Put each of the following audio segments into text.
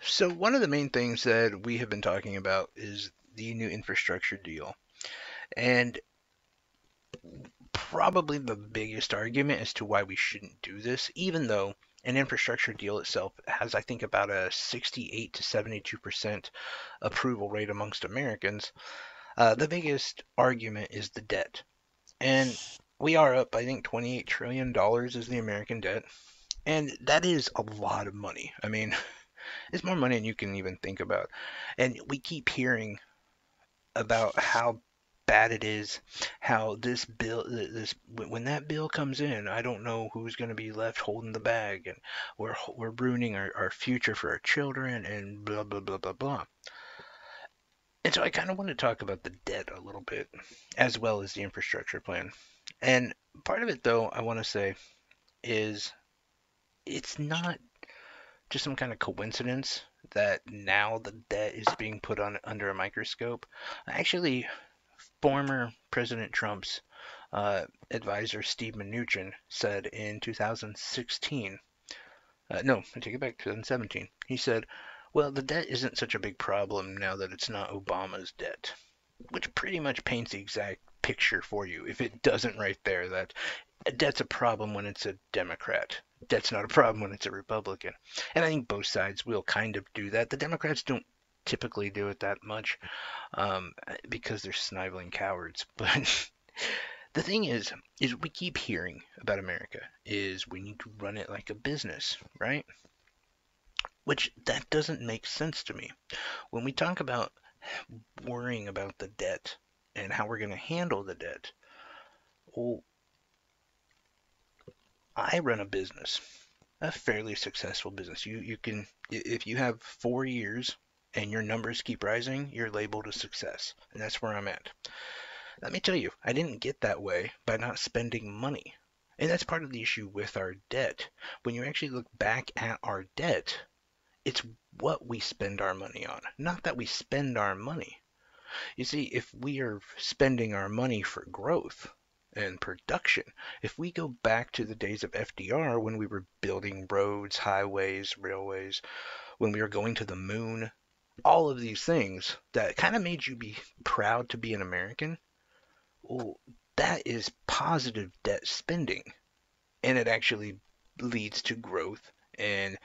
So one of the main things that we have been talking about is the new infrastructure deal. And probably the biggest argument as to why we shouldn't do this, even though an infrastructure deal itself has, I think, about a 68 to 72% approval rate amongst Americans. The biggest argument is the debt. And we are up, I think, $28 trillion is the American debt. And that is a lot of money. I mean, it's more money than you can even think about. And we keep hearing about how bad it is, how this bill, this when that bill comes in, I don't know who's going to be left holding the bag, and we're ruining our future for our children, and blah blah blah blah blah. And so I kind of want to talk about the debt a little bit, as well as the infrastructure plan. And part of it, though, I want to say is it's not just some kind of coincidence that now the debt is being put on under a microscope. Actually, former President Trump's advisor Steve Mnuchin said in 2016, no, I take it back, 2017. He said, "Well, the debt isn't such a big problem now that it's not Obama's debt," which pretty much paints the exact picture for you. If it doesn't right there, that debt's a problem when it's a Democrat. Debt's not a problem when it's a Republican. And I think both sides will kind of do that. The Democrats don't typically do it that much because they're sniveling cowards. But the thing is we keep hearing about America is we need to run it like a business, right? Which that doesn't make sense to me. When we talk about worrying about the debt and how we're going to handle the debt, well, I run a business, a fairly successful business. You can, if you have 4 years and your numbers keep rising, you're labeled a success, and that's where I'm at. Let me tell you, I didn't get that way by not spending money. And that's part of the issue with our debt. When you actually look back at our debt, it's what we spend our money on, not that we spend our money. You see, if we are spending our money for growth and production, if we go back to the days of FDR when we were building roads, highways, railways, when we were going to the moon, all of these things that kind of made you be proud to be an American, well, that is positive debt spending. And it actually leads to growth and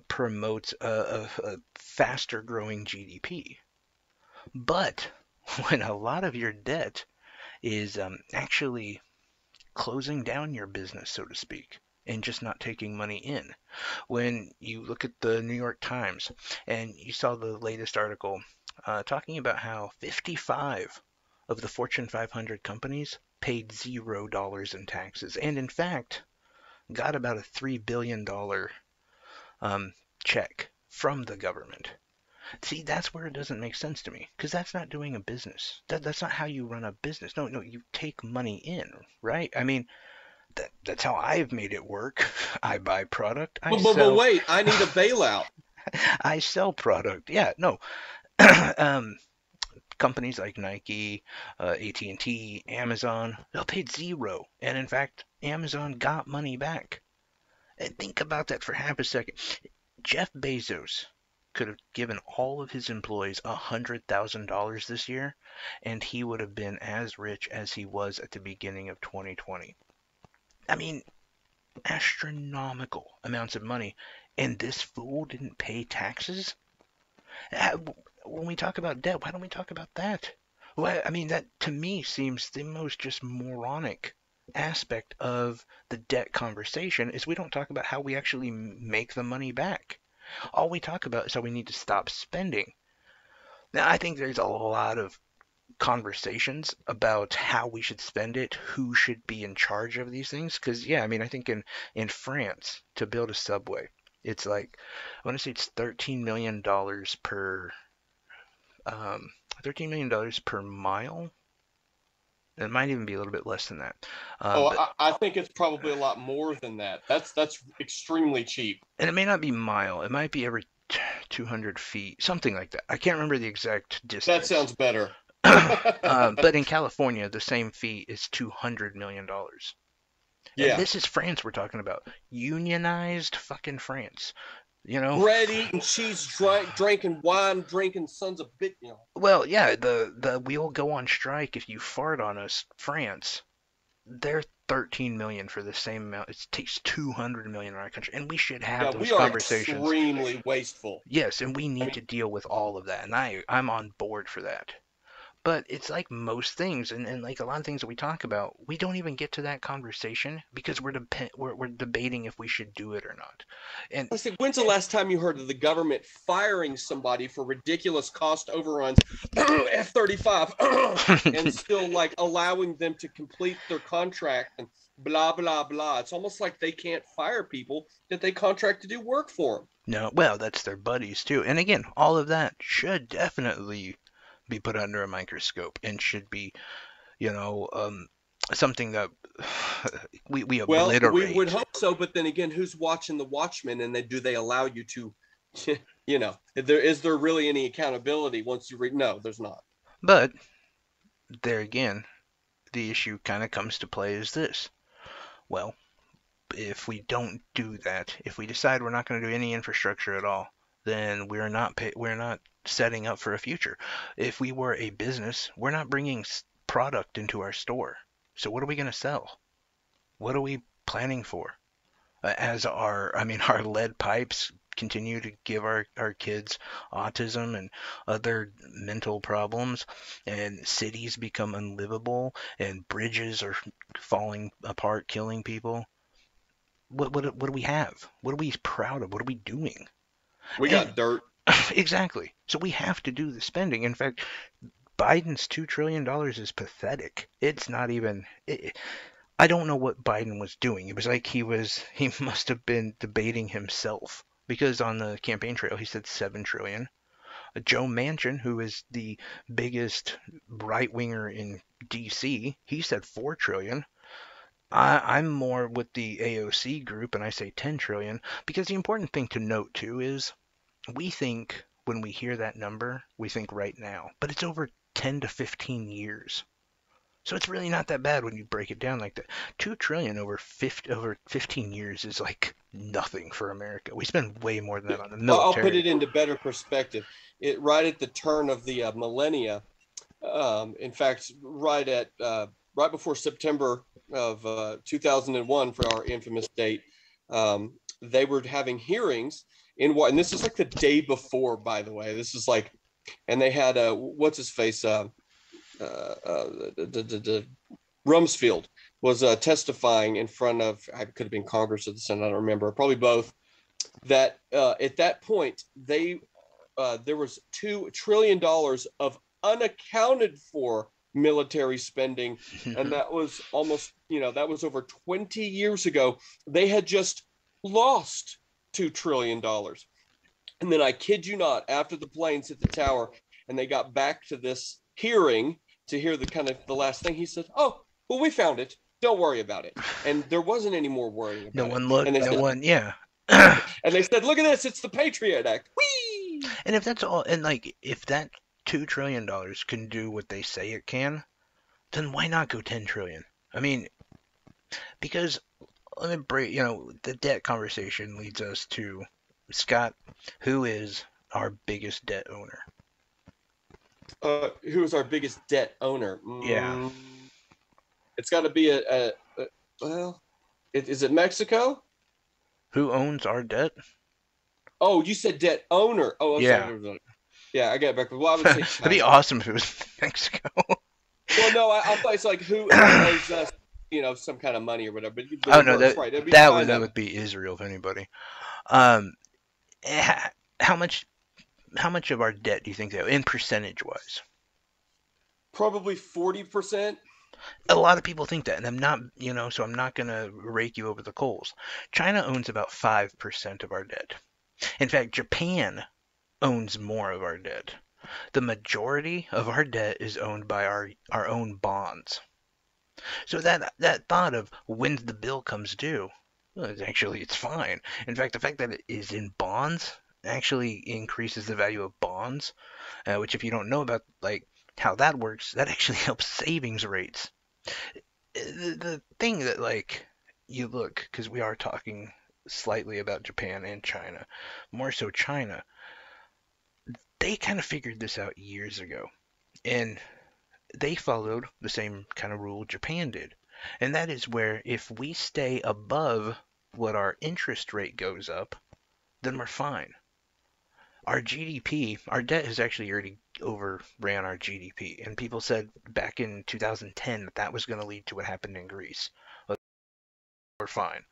promotes a faster growing GDP. But when a lot of your debt is actually closing down your business, so to speak, and just not taking money in. When you look at the New York Times and you saw the latest article talking about how 55 of the Fortune 500 companies paid $0 in taxes, and in fact got about a $3 billion check from the government. See, that's where it doesn't make sense to me, because that's not doing a business. That's not how you run a business. No, no, you take money in, right? I mean, that's how I've made it work. I buy product, I But sell, wait, I need a bailout. I sell product. Yeah, no. um, Companies like Nike, AT&T, Amazon, they'll pay zero, and in fact, Amazon got money back. And think about that for half a second. Jeff Bezos could have given all of his employees $100,000 this year, and he would have been as rich as he was at the beginning of 2020. I mean, astronomical amounts of money, and this fool didn't pay taxes? Uh, When we talk about debt, why don't we talk about that? Well, I mean, that to me seems the most just moronic aspect of the debt conversation is we don't talk about how we actually make the money back. All we talk about is how we need to stop spending. Now, I think there's a lot of conversations about how we should spend it, who should be in charge of these things. Because, yeah, I mean, I think in France, to build a subway, it's like, I want to say it's $13 million per, $13 million per mile. It might even be a little bit less than that. Oh, But I think it's probably a lot more than that. That's extremely cheap. and it may not be mile. It might be every 200 feet, something like that. I can't remember the exact That distance. sounds better. But in California, the same fee is $200 million. And Yeah. this is France we're talking about. Unionized fucking France. you know. Bread eating, cheese drinking, wine drinking sons of bitch. Well, yeah, the we'll go on strike if you fart on us, France. They're 13 million for the same amount. It takes 200 million in our country, and we should have Yeah, those we are conversations. extremely wasteful. Yes, and we I need mean, to deal with all of that, and I'm on board for that. But it's like most things, and like a lot of things that we talk about, we don't even get to that conversation because we're debating if we should do it or not. And I said, when's the last time you heard of the government firing somebody for ridiculous cost overruns, F-35, and still like allowing them to complete their contract and blah blah blah? It's almost like they can't fire people that they contract to do work for them. no, well, that's their buddies too. And again, all of that should definitely be put under a microscope and should be, you know, something that we Well, we would obliterate. hope so, but then again, who's watching the Watchmen, and do they allow you to, is there really any accountability once you read? No, there's not. But there again, the issue kind of comes to play is this. Well, if we don't do that, if we decide we're not going to do any infrastructure at all, then we're not setting up for a future. If we were a business, we're not bringing product into our store. So what are we going to sell? What are we planning for? As our lead pipes continue to give our kids autism and other mental problems, and cities become unlivable, and bridges are falling apart, killing people. What do we have? What are we proud of? What are we doing? We And got dirt. exactly. So we have to do the spending. In fact, Biden's $2 trillion is pathetic. It's not even. I don't know what Biden was doing. It was like he must have been debating himself because on the campaign trail he said 7 trillion. Joe Manchin, who is the biggest right winger in D.C., he said 4 trillion. I'm more with the AOC group and I say 10 trillion because the important thing to note too is we think when we hear that number, we think right now, but it's over 10 to 15 years. So it's really not that bad when you break it down like that. 2 trillion over 15 years is like nothing for America. We spend way more than that on the I'll put military. it into better perspective. It right at the turn of the millennia. In fact, right before September of 2001 for our infamous date, they were having hearings in what, and this is like the day before, by the way. This is like, and they had what's his face, the Rumsfeld was testifying in front of, I could have been Congress or the Senate, I don't remember, probably both. That at that point there was $2 trillion of unaccounted for military spending, and that was that was over 20 years ago. They had just lost $2 trillion, and then I kid you not, after the planes hit the tower and they got back to this hearing to hear the kind of the last thing, he said, "Oh, well, we found it. Don't worry about it." And there wasn't any more worrying No about it. one And looked, they no said, one, yeah. and they said, "Look at this! It's the Patriot Act." Whee! And if that's all, and like if that $2 trillion can do what they say it can, then why not go 10 trillion? I mean, because let me break, the debt conversation leads us to Scott, who is our biggest debt owner? Who is our biggest debt owner? Yeah. It's got to be well, is it Mexico? Who owns our debt? Oh, you said debt owner. Oh, I'm Yeah. sorry. Yeah, I got it back. Well, I would say That'd be China. awesome if it was Mexico. Well, no, I thought it's like who owes us, some kind of money or whatever. But Oh no, reverse, right? That'd be that China. would be Israel if anybody. Um, how much of our debt do you think they owe in percentage wise? Probably 40%. A lot of people think that, and I'm not, so I'm not gonna rake you over the coals. China owns about 5% of our debt. In fact, Japan owns more of our debt. The majority of our debt is owned by our own bonds. So that thought of when the bill comes due, well, it's fine. In fact, the fact that it is in bonds actually increases the value of bonds, which if you don't know about like how that works, that actually helps savings rates. The thing that like you look because we are talking slightly about Japan and China. More so China. They kind of figured this out years ago. And they followed the same kind of rule Japan did. And that is where if we stay above what our interest rate goes up, then we're fine. Our GDP, our debt has actually already overran our GDP. And people said back in 2010 that that was going to lead to what happened in Greece. But we're fine.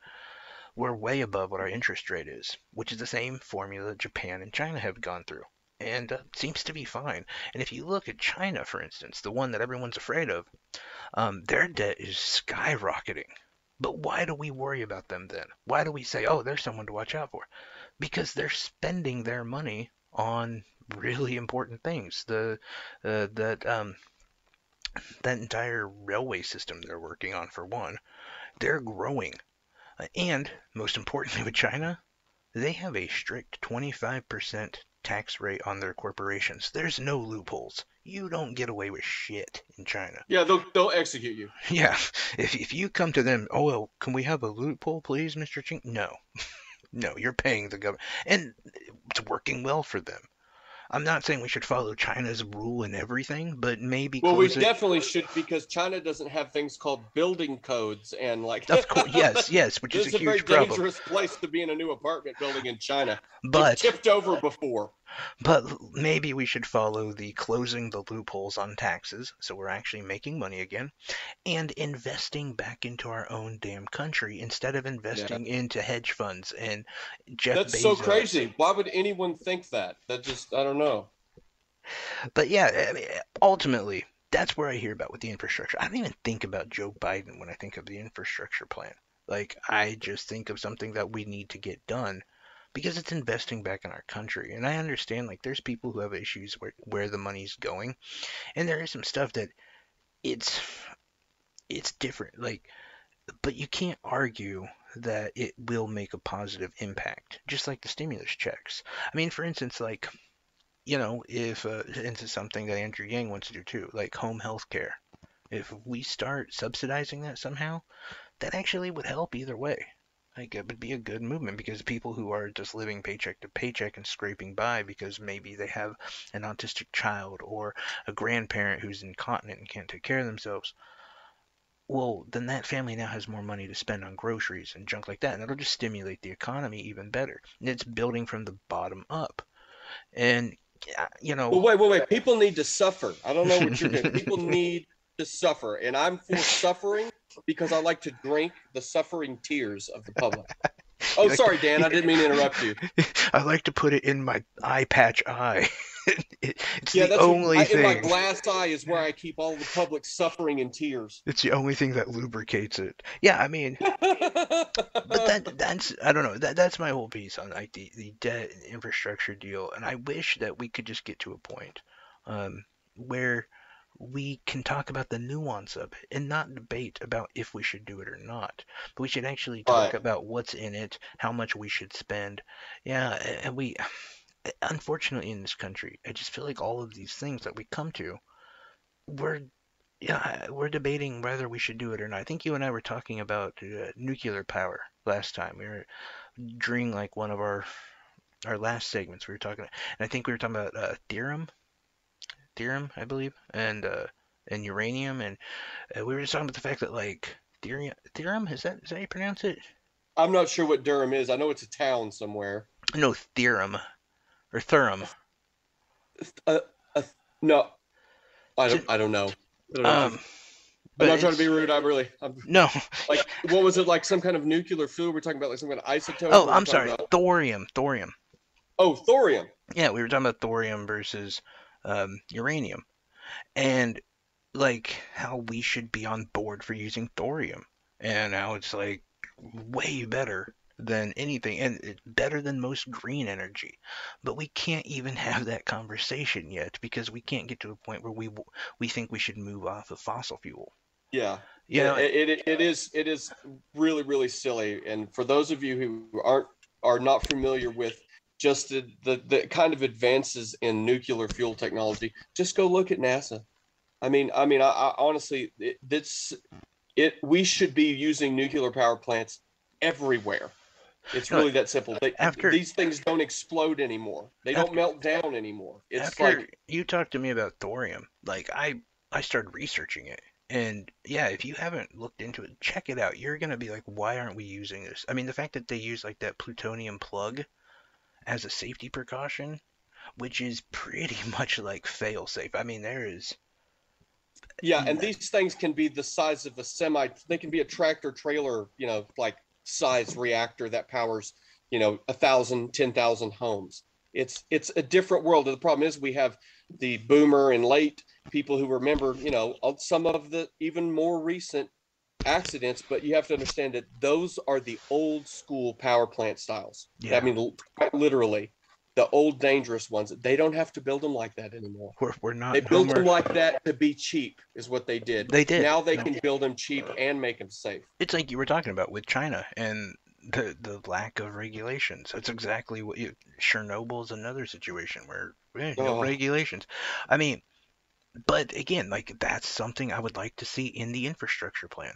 We're way above what our interest rate is, which is the same formula Japan and China have gone through. And seems to be fine. And if you look at China, for instance, the one that everyone's afraid of, their debt is skyrocketing. But why do we worry about them then? Why do we say, oh, there's someone to watch out for? Because they're spending their money on really important things. That entire railway system they're working on, for one, they're growing. And most importantly, with China, they have a strict 25% tax rate on their corporations. There's no loopholes. You don't get away with shit in China. Yeah, they'll execute you. Yeah, if you come to them, oh, well, can we have a loophole, please, Mr. Ching? No, no, you're paying the government, and it's working well for them. I'm not saying we should follow China's rule in everything, but maybe Well, we close it. definitely should, because China doesn't have things called building codes, and like Of course, yes, which is this a is a very huge problem. dangerous place to be in a new apartment building in China. They've But tipped over before. But maybe we should follow the closing the loopholes on taxes, so we're actually making money again, and investing back into our own damn country instead of Yeah. investing into hedge funds and Jeff That's Bezos. so crazy. Why would anyone think that? That just, I don't know. But yeah, I mean, ultimately, that's where I hear about with the infrastructure. I don't even think about Joe Biden when I think of the infrastructure plan. Like, I just think of something that we need to get done because it's investing back in our country. And I understand, like, there's people who have issues where the money's going, and there is some stuff that it's it's different. Like, but you can't argue that it will make a positive impact, just like the stimulus checks. I mean, for instance, like, if this is something that Andrew Yang wants to do too, like home health care. If we start subsidizing that somehow, that actually would help either way. Like, it would be a good movement because people who are just living paycheck to paycheck and scraping by because maybe they have an autistic child or a grandparent who's incontinent and can't take care of themselves, well, then that family now has more money to spend on groceries and junk like that, and it'll just stimulate the economy even better. And it's building from the bottom up. And, Well, wait. People need to suffer. I don't know what you're doing. People need to suffer. And I'm for suffering because I like to drink the suffering tears of the public. Oh, sorry, Dan. I didn't mean to interrupt you. I like to put it in my eye patch eye. It's Yeah, the that's only in my thing. glass eye is where I keep all the public suffering and tears. It's the only thing that lubricates it. Yeah, I mean, but that's I don't know. That's my whole piece on like the debt and infrastructure deal. And I wish that we could just get to a point where we can talk about the nuance of it and not debate about if we should do it or not. But we should actually talk Right. about what's in it, how much we should spend. Yeah, and we unfortunately in this country, I just feel like all of these things that we come to, we're yeah, we're debating whether we should do it or not. I think you and I were talking about nuclear power last time. We were during like one of our last segments. We were talking, and I think we were talking about theorem, I believe, and uranium, and we were just talking about the fact that like theorem is that how you pronounce it? I'm not sure what Durham is. I know it's a town somewhere. No, theorem or Thurum. Uh, no, I It's don't. an- I don't know. I don't know. Um, I'm but not trying to be it's rude. I'm no. like, what was it, like some kind of nuclear fuel? We're talking about like some kind of isotope. Oh, What we're I'm talking sorry, about? thorium. Oh, thorium. Yeah, we were talking about thorium versus uranium, and like how we should be on board for using thorium, and how it's like way better than anything, and it's better than most green energy. But we can't even have that conversation yet because we can't get to a point where we think we should move off of fossil fuel. Yeah. You know, It is really really silly. And for those of you who are not familiar with just the kind of advances in nuclear fuel technology, just go look at NASA. I honestly, we should be using nuclear power plants everywhere. It's No, really that simple. after These things don't explode anymore. They don't after melt down anymore. It's after like, you talked to me about thorium, like I started researching it. And yeah, if you haven't looked into it, check it out. You're gonna be like, why aren't we using this? I mean, the fact that they use like that plutonium plug as a safety precaution, which is pretty much like fail safe. I mean, there is yeah, and these things can be the size of a semi. They can be a tractor trailer, like size reactor that powers, 1,000, 10,000 homes. It's a different world. And the problem is we have the boomer and late people who remember, some of the even more recent accidents, but you have to understand that those are the old school power plant styles. I yeah, mean, quite literally, the old dangerous ones. They don't have to build them like that anymore. we're They not no built them more. like that to be cheap, is what they did. They did. Now they No, can build them cheap and make them safe. it's like you were talking about with China and the lack of regulations. That's exactly what Chernobyl is another situation where no Oh, regulations. I mean, but again, like that's something I would like to see in the infrastructure plan.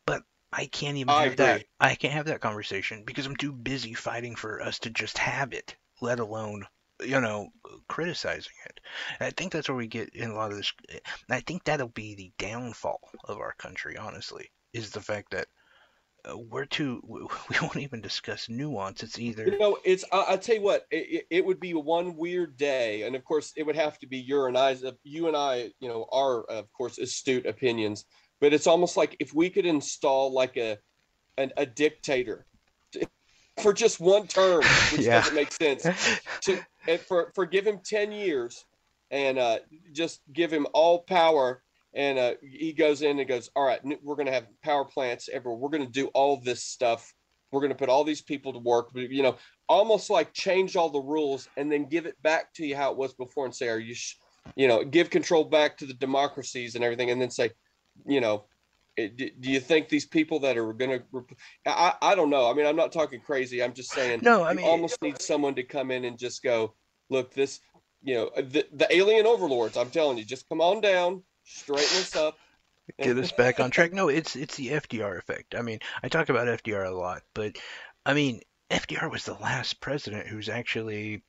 But I can't even I have that. agree. I can't have that conversation because I'm too busy fighting for us to just have it, let alone, you know, criticizing it. And I think that's where we get in a lot of this. And I think that'll be the downfall of our country, honestly, is the fact that we're too, we won't even discuss nuance. It's either, It's I tell you what, it would be one weird day, and of course, it would have to be you and I, are of course astute opinions, but it's almost like if we could install like a dictator for just one term, which yeah. doesn't make sense, to for give him 10 years, and just give him all power, and he goes in and goes, all right, we're going to have power plants everywhere. We're going to do all this stuff. We're going to put all these people to work. Almost like change all the rules and then give it back to you how it was before, and say, are you, give control back to the democracies and everything, and then say, you know, do you think these people that are going to, I don't know. I mean, I'm not talking crazy. I'm just saying No, I you mean, almost need someone to come in and just go, look, this, the alien overlords, I'm telling you, just come on down, straighten us up. get us back on track. No, it's the FDR effect. I mean, I talk about FDR a lot, but I mean, FDR was the last president who's actually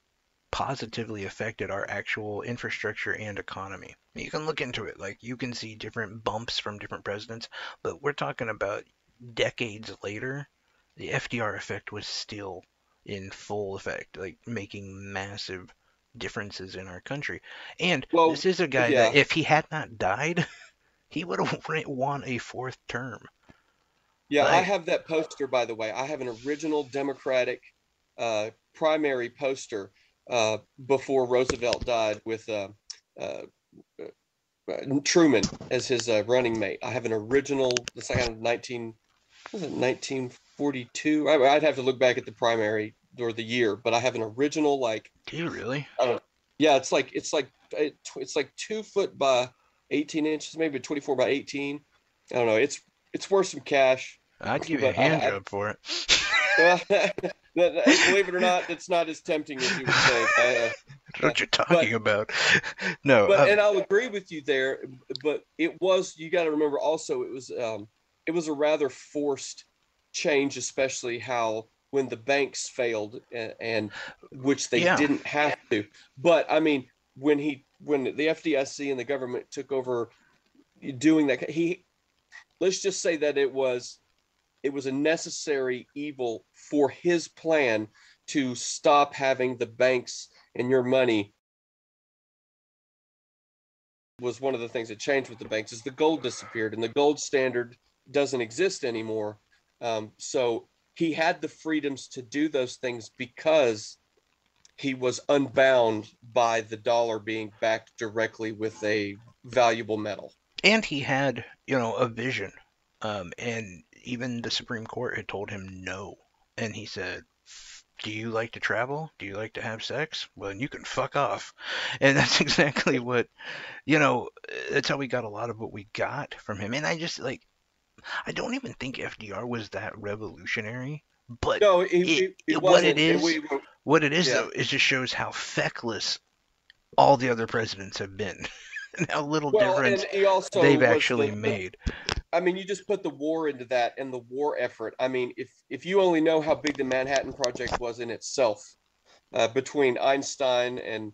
positively affected our actual infrastructure and economy. You can look into it, like you can see different bumps from different presidents, but we're talking about decades later, the FDR effect was still in full effect, like making massive differences in our country. And Well, this is a guy that yeah. if he had not died, he would have won a fourth term. Yeah, I Like, have that poster, by the way. I have an original Democratic primary poster before Roosevelt died with uh, Truman as his running mate. I have an original, it's like kind of 19, was it 1942? I'd have to look back at the primary or the year, but I have an original, like, do you really? I don't, yeah, it's like 2 foot by 18 inches, maybe 24 by 18. I don't know. It's worth some cash, I'd give you a but hand job for it. well, believe it or not, it's not as tempting as you would think. That's what you're But talking about. No, and I'll agree with you there. But it was, you got to remember also, it was a rather forced change, especially how when the banks failed, and which they yeah. didn't have to. But I mean, when the FDIC and the government took over doing that, let's just say that it was a necessary evil for his plan to stop having the banks and your money. Was one of the things that changed with the banks is the gold disappeared and the gold standard doesn't exist anymore. So he had the freedoms to do those things because he was unbound by the dollar being backed directly with a valuable metal. And he had, a vision. And even the Supreme Court had told him no. And he said, do you like to travel? Do you like to have sex? Well, you can fuck off. And that's exactly what, that's how we got a lot of what we got from him. And I just, like, I don't even think FDR was that revolutionary. But No, it it what it wasn't. is, what it is, Yeah. though, is just shows how feckless all the other presidents have been and how little Well, and difference he also they've was actually the made. I mean, you just put the war into that and the war effort. I mean, if you only know how big the Manhattan Project was in itself, between Einstein and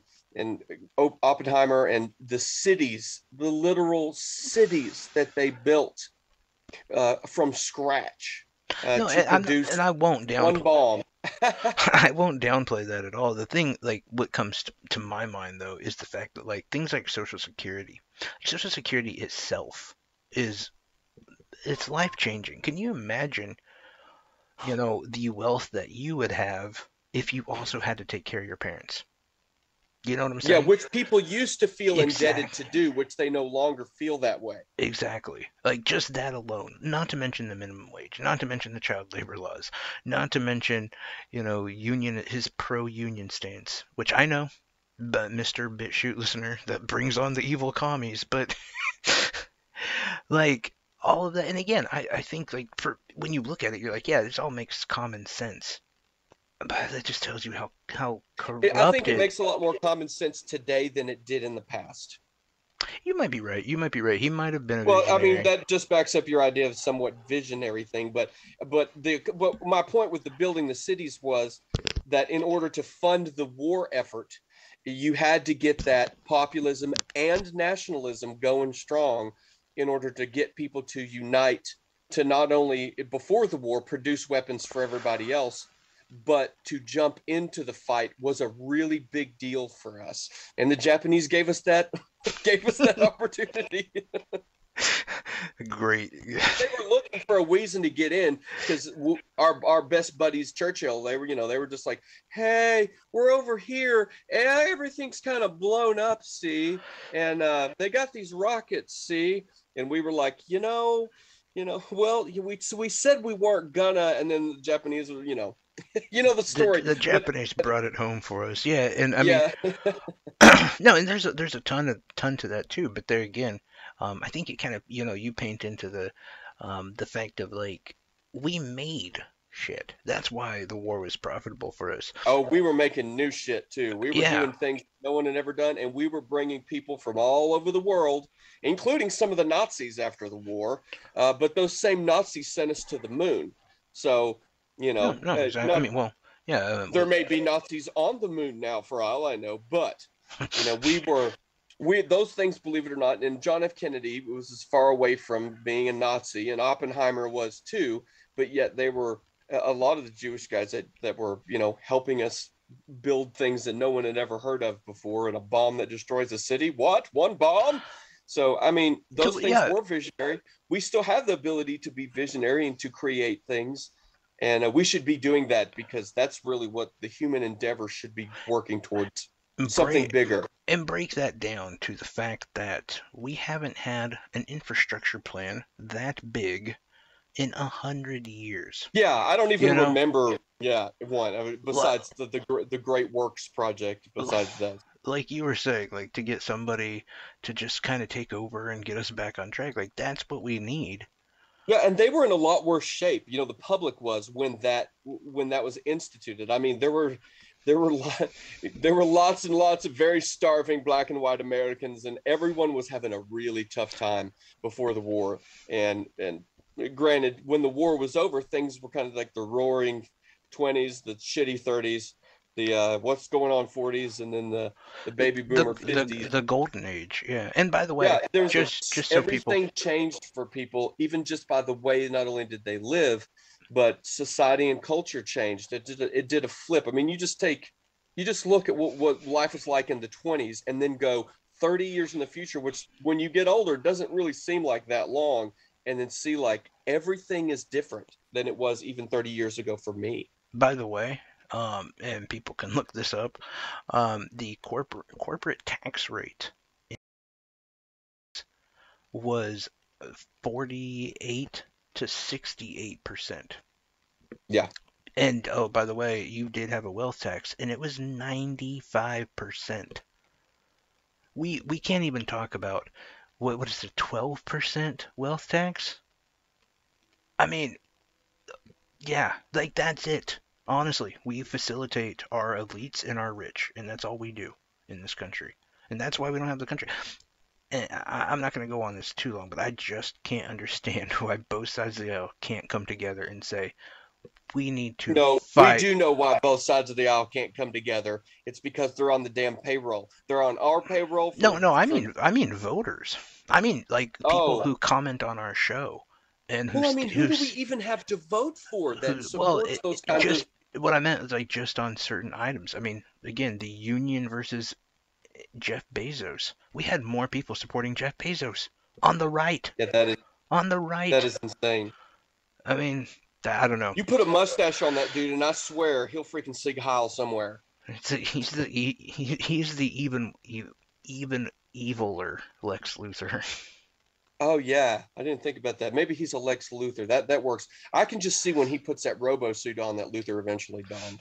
Oppenheimer and the cities, the literal cities that they built from scratch No, to and produce I won't one downplay. bomb. I won't downplay that at all. The thing, like, what comes to my mind though, is the fact that like things like Social Security itself is it's life changing. Can you imagine, the wealth that you would have if you also had to take care of your parents? You know what I'm Yeah, saying? which people used to feel indebted to Exactly. do, which they no longer feel that way. Exactly. Like just that alone. Not to mention the minimum wage, not to mention the child labor laws, not to mention, union his pro-union stance, which I know, but Mr. BitChute listener, that brings on the evil commies, but like all of that, and again, I think like for when you look at it, you're like, yeah, this all makes common sense. But that just tells you how I think it corrupted. makes a lot more common sense today than it did in the past. You might be right. You might be right. He might have been a Well, I mean, visionary. that just backs up your idea of somewhat visionary thing. But my point with the building the cities was that in order to fund the war effort, you had to get that populism and nationalism going strong in order to get people to unite to not only before the war produce weapons for everybody else, but to jump into the fight was a really big deal for us. And the Japanese gave us that gave us that opportunity. Great. They were looking for a reason to get in because our best buddies Churchill, they were just like, hey, we're over here and everything's kind of blown up, see, and they got these rockets, see, and we were like, well, we said we weren't gonna, and then the Japanese were, the the story, the but Japanese brought it home for us. Yeah, and I mean, yeah. no, and there's a ton to that too. But there again, I think it kind of you paint into the fact of like we made shit. That's why the war was profitable for us. Oh, we were making new shit too. We were Yeah, doing things no one had ever done, and we were bringing people from all over the world, including some of the Nazis after the war. But those same Nazis sent us to the moon. So, no, no, exactly. I not mean, well, yeah, there may be Nazis on the moon now, for all I know. But we those things, believe it or not. And John F. Kennedy was as far away from being a Nazi, and Oppenheimer was too. But yet they were a lot of the Jewish guys that were helping us build things that no one had ever heard of before, and a bomb that destroys a city. What? One bomb? So I mean, those things yeah, were visionary. We still have the ability to be visionary and to create things, and we should be doing that because that's really what the human endeavor should be working towards, something break bigger. and break that down to the fact that we haven't had an infrastructure plan that big in 100 years. Yeah, I don't You even know, remember. Yeah, one. I mean, li- besides the Great Works project. Besides that, like you were saying, like to get somebody to just kind of take over and get us back on track, like that's what we need. yeah, and they were in a lot worse shape. The public was when that was instituted. I mean, there were lots and lots of very starving black and white Americans, and everyone was having a really tough time before the war. And granted, when the war was over, things were kind of like the roaring 20s, the shitty 30s, the what's going on 40s, and then the The baby the boomer the, 50s. the golden age, yeah. And by the Yeah, way, there's a just so people, everything changed for people, even just by the way not only did they live, but society and culture changed. It did a flip. I mean, you just look at what life was like in the 20s and then go 30 years in the future, which when you get older doesn't really seem like that long, and then see like everything is different than it was even 30 years ago for me. by the way, and people can look this up, the corporate tax rate was 48 to 68%. Yeah. And oh, by the way, you did have a wealth tax, and it was 95%. We can't even talk about what is the 12% wealth tax? I mean, yeah, like that's it. Honestly, we facilitate our elites and our rich, and that's all we do in this country. And that's why we don't have the country. and I'm not going to go on this too long, but I just can't understand why both sides of the aisle can't come together and say we need to No, we fight. do know why both sides of the aisle can't come together. It's because they're on the damn payroll. They're on our payroll No, no, I for mean, I mean voters. I mean, like people oh, who comment on our show and well, I mean, who do we even have to vote for that well, supports those kinds of just what I meant is like just on certain items. I mean, again, the union versus Jeff Bezos. We had more people supporting Jeff Bezos on the right. yeah, On the that right. is insane. I mean, I don't know. You put a mustache on that dude, and I swear he'll freaking Sieg Heil somewhere. He's the even eviler Lex Luthor. Oh yeah, I didn't think about that. Maybe he's a Lex Luthor. That works. I can just see when he puts that robo suit on that Luthor eventually donned.